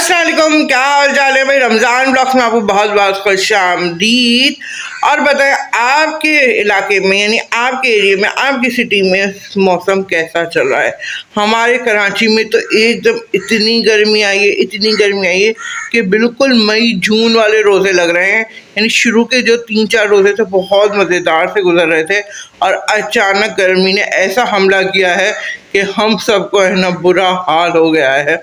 अस्सलाम वालेकुम, क्या हाल चाल है भाई। रमज़ान ब्लॉग्स में आपको बहुत बहुत खुश आमदीद। और बताएं आपके इलाके में यानी आपके एरिया में आपकी सिटी में मौसम कैसा चल रहा है। हमारे कराची में तो एकदम इतनी गर्मी आई है, इतनी गर्मी आई है कि बिल्कुल मई जून वाले रोज़े लग रहे हैं। यानी शुरू के जो 3-4 रोज़े थे बहुत मज़ेदार से गुजर रहे थे और अचानक गर्मी ने ऐसा हमला किया है कि हम सबको है ना बुरा हाल हो गया है।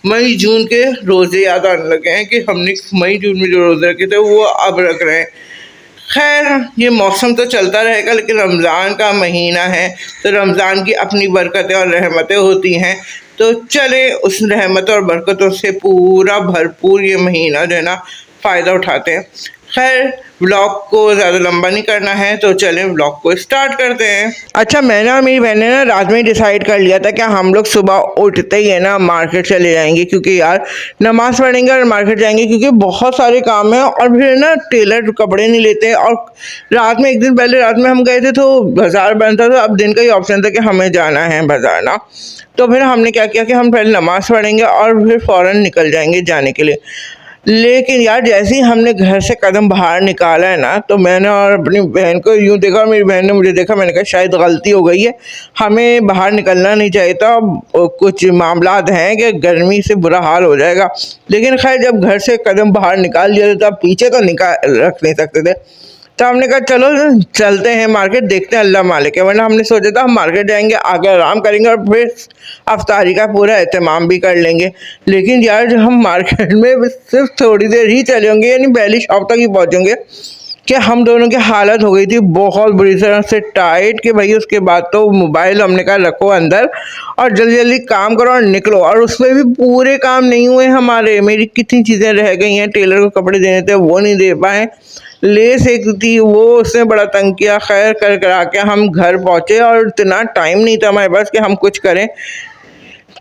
मई जून के रोज़े याद आने लगे हैं कि हमने मई जून में जो रोज़े रखे थे वो अब रख रहे हैं। खैर ये मौसम तो चलता रहेगा, लेकिन रमज़ान का महीना है तो रमज़ान की अपनी बरकतें और रहमतें होती हैं। तो चले उस रहमत और बरकतों से पूरा भरपूर ये महीना जो है ना फ़ायदा उठाते हैं। खैर व्लॉग को ज़्यादा लंबा नहीं करना है तो चलें व्लॉग को स्टार्ट करते हैं। अच्छा, मैंने और मेरी बहन ने ना रात में ही डिसाइड कर लिया था कि हम लोग सुबह उठते ही है ना मार्केट चले जाएंगे, क्योंकि यार नमाज़ पढ़ेंगे और मार्केट जाएंगे क्योंकि बहुत सारे काम हैं। और फिर ना टेलर कपड़े नहीं लेते। और रात में एक दिन पहले रात में हम गए थे तो बाज़ार बंद था, तो अब दिन का ही ऑप्शन था कि हमें जाना है बाज़ार ना। तो फिर हमने क्या किया कि हम पहले नमाज़ पढ़ेंगे और फिर फ़ौरन निकल जाएंगे जाने के लिए। लेकिन यार जैसे ही हमने घर से कदम बाहर निकाला है ना, तो मैंने और अपनी बहन को यूँ देखा और मेरी बहन ने मुझे देखा। मैंने कहा शायद गलती हो गई है, हमें बाहर निकलना नहीं चाहिए था। कुछ मामलात हैं कि गर्मी से बुरा हाल हो जाएगा। लेकिन खैर जब घर से कदम बाहर निकाल दिया तो अब पीछे तो निकाल रख नहीं सकते थे। तो हमने कहा चलो चलते हैं मार्केट, देखते हैं अल्लाह मालिक है। वरना हमने सोचा था हम मार्केट जाएंगे, आगे आराम करेंगे और फिर अफ्तारी का पूरा एहतमाम भी कर लेंगे। लेकिन यार जब हम मार्केट में सिर्फ थोड़ी देर ही चले होंगे, यानी पहली शॉप तक ही पहुँचेंगे, कि हम दोनों की हालत हो गई थी बहुत बुरी तरह से टाइट कि भाई उसके बाद तो मोबाइल हमने कहा रखो अंदर और जल्दी जल्दी काम करो और निकलो। और उसमें भी पूरे काम नहीं हुए हमारे। मेरी कितनी चीज़ें रह गई हैं, टेलर को कपड़े देने थे वो नहीं दे पाए, लेस एक थी वो उसने बड़ा तंग किया। खैर कर करा के हम घर पहुँचे और इतना टाइम नहीं था हमारे पास कि हम कुछ करें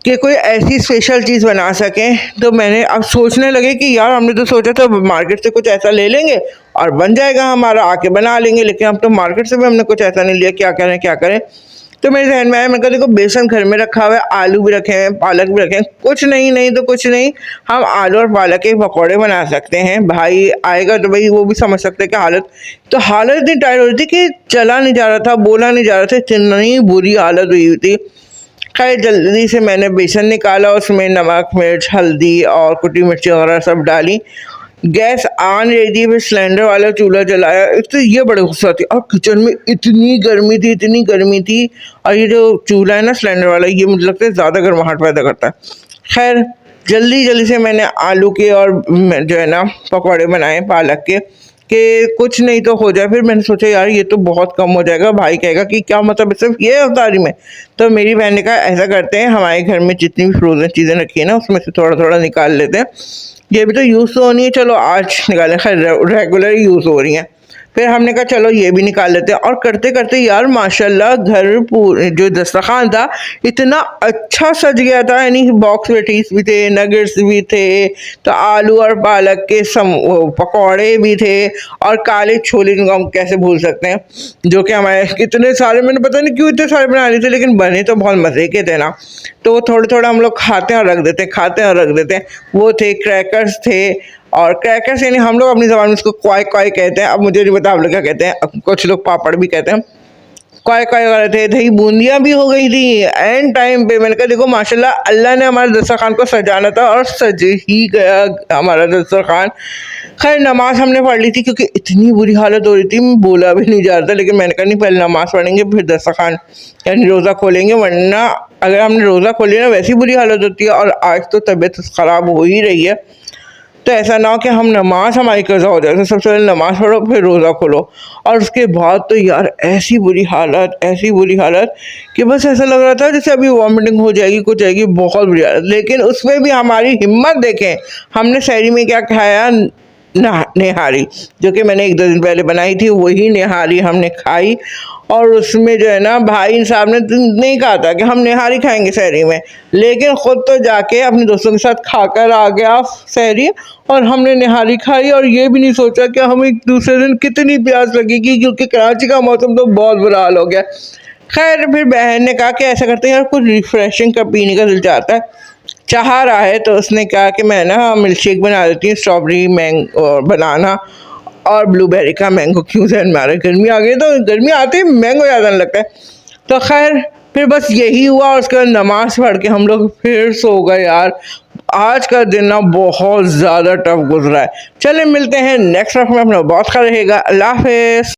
कि कोई ऐसी स्पेशल चीज़ बना सकें। तो मैंने अब सोचने लगे कि यार हमने तो सोचा था मार्केट से कुछ ऐसा ले लेंगे और बन जाएगा हमारा, आके बना लेंगे। लेकिन अब तो मार्केट से भी हमने कुछ ऐसा नहीं लिया, क्या करें क्या करें। तो मेरे जहन में आया, मैंने कहा देखो बेसन घर में रखा हुआ है, आलू भी रखे हैं, पालक भी रखे हैं, कुछ नहीं तो कुछ नहीं, हम आलू और पालक के पकौड़े बना सकते हैं। भाई आएगा तो भाई वो भी समझ सकते हैं कि हालत इतनी टाइट हो रही थी कि चला नहीं जा रहा था, बोला नहीं जा रहा था, इतनी बुरी हालत हुई थी। खैर जल्दी से मैंने बेसन निकाला, उसमें नमक मिर्च हल्दी और कुटी मिर्ची वगैरह सब डाली। गैस ऑन रही थी, फिर सिलेंडर वाला चूल्हा जलाया। एक तो ये बड़े गुस्सा थी और किचन में इतनी गर्मी थी। और ये जो चूल्हा है ना सिलेंडर वाला, ये मुझे लगता है ज़्यादा गर्माहट पैदा करता है। खैर जल्दी से मैंने आलू के और जो है ना पकौड़े बनाए पालक के कि कुछ नहीं तो हो जाए। फिर मैंने सोचा यार ये तो बहुत कम हो जाएगा, भाई कहेगा कि क्या मतलब सिर्फ ये अफ्तारी में। तो मेरी बहन ने कहा ऐसा करते हैं, हमारे घर में जितनी भी फ्रोज़न चीज़ें रखी है ना उसमें से थोड़ा थोड़ा निकाल लेते हैं, ये भी तो यूज़ तो होनी है, चलो आज निकालें। खैर रेगुलर यूज़ हो रही हैं। फिर हमने कहा चलो ये भी निकाल लेते हैं। और करते करते यार माशाल्लाह घर पूरे जो दस्तरखान था इतना अच्छा सज गया था। यानी बॉक्स पेटीज भी थे, नगेट्स भी थे, तो आलू और पालक के पकौड़े भी थे और काले छोले जिनको हम कैसे भूल सकते हैं, जो कि हमारे कितने सारे, मैंने पता नहीं क्यों इतने सारे बना लिए थे, लेकिन बने तो बहुत मज़े के थे ना। तो वो थोड़े थोड़े हम लोग खाते हैं और रख देते, खाते हैं और रख देते। वो थे क्रैकर्स थे, और क्रैकर्स यानी हम लोग अपनी ज़बान में उसको क्वाई क्वाई कहते हैं। अब मुझे नहीं पता आप लोग क्या कहते हैं, कुछ लोग पापड़ भी कहते हैं। क्वाई क्वाई वगैरह थे, दही बूंदियाँ भी हो गई थी एंड टाइम पे। मैंने कहा देखो माशाल्लाह अल्लाह ने हमारे दस्तरखान को सजाना था और सज ही गया हमारा दस्तरखान। खैर नमाज़ हमने पढ़ ली थी क्योंकि इतनी बुरी हालत हो रही थी, बोला भी नहीं जा रहा था। लेकिन मैंने कहा नहीं पहले नमाज़ पढ़ेंगे फिर दस्तरखान यानी रोज़ा खोलेंगे, वरना अगर हमने रोज़ा खोल लिया ना वैसी बुरी हालत होती है। और आज तो तबीयत ख़राब हो ही रही है, तो ऐसा ना हो कि हम नमाज हमारी कज़ा हो जाए। तो सबसे पहले नमाज़ पढ़ो फिर रोज़ा खोलो। और उसके बाद तो यार ऐसी बुरी हालत कि बस ऐसा लग रहा था जैसे अभी वॉमिटिंग हो जाएगी, कुछ जाएगी, बहुत बुरी हालत। लेकिन उसमें भी हमारी हिम्मत देखें, हमने सहरी में क्या खाया, निहारी, जो कि मैंने 1-2 दिन पहले बनाई थी, वही निहारी हमने खाई। और उसमें जो है ना भाई साहब ने नहीं कहा था कि हम निहारी खाएंगे सहरी में, लेकिन ख़ुद तो जाके अपने दोस्तों के साथ खाकर आ गया सहरी और हमने निहारी खाई। और ये भी नहीं सोचा कि हमें दूसरे दिन कितनी प्यास लगेगी, क्योंकि कराची का मौसम तो बहुत बुरा हाल हो गया। खैर फिर बहन ने कहा कि ऐसा करते हैं यार कुछ रिफ़्रेशिंग का पीने का दिल चाहता है, चाह रहा है, तो उसने कहा कि मैं ना मिल्क शेक बना देती हूँ, स्ट्रॉबेरी मैंगो और बनाना और ब्लूबेरी का। मैंगो क्यों जहन में आ रहा है, गर्मी आ गई तो गर्मी आते ही मैंगो ज़्यादा लगता है। तो खैर फिर बस यही हुआ, और उसके बाद नमाज पढ़ के हम लोग फिर सो गए यार। आज का दिन ना बहुत ज़्यादा टफ गुजरा है। चले मिलते हैं नेक्स्ट वक्त में, अपना बहुत ख्याल रहेगा। अल्लाह हाफिज़।